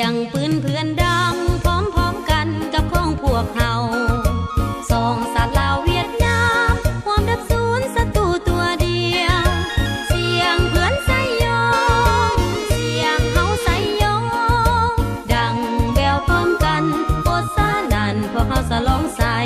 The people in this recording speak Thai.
ยงปืนเพื่อนดังพร้อมๆกันกับของพวกเฮาสองสัตว์ลาวเวียดนามความดับศูนย์ศัตรูตัวเดียวเสียงเพื่อนใส่ยองเสียงเฮาใส่ยองดังแววพร้อมกันโคตรสานั่นพวกเฮาสะลองใส่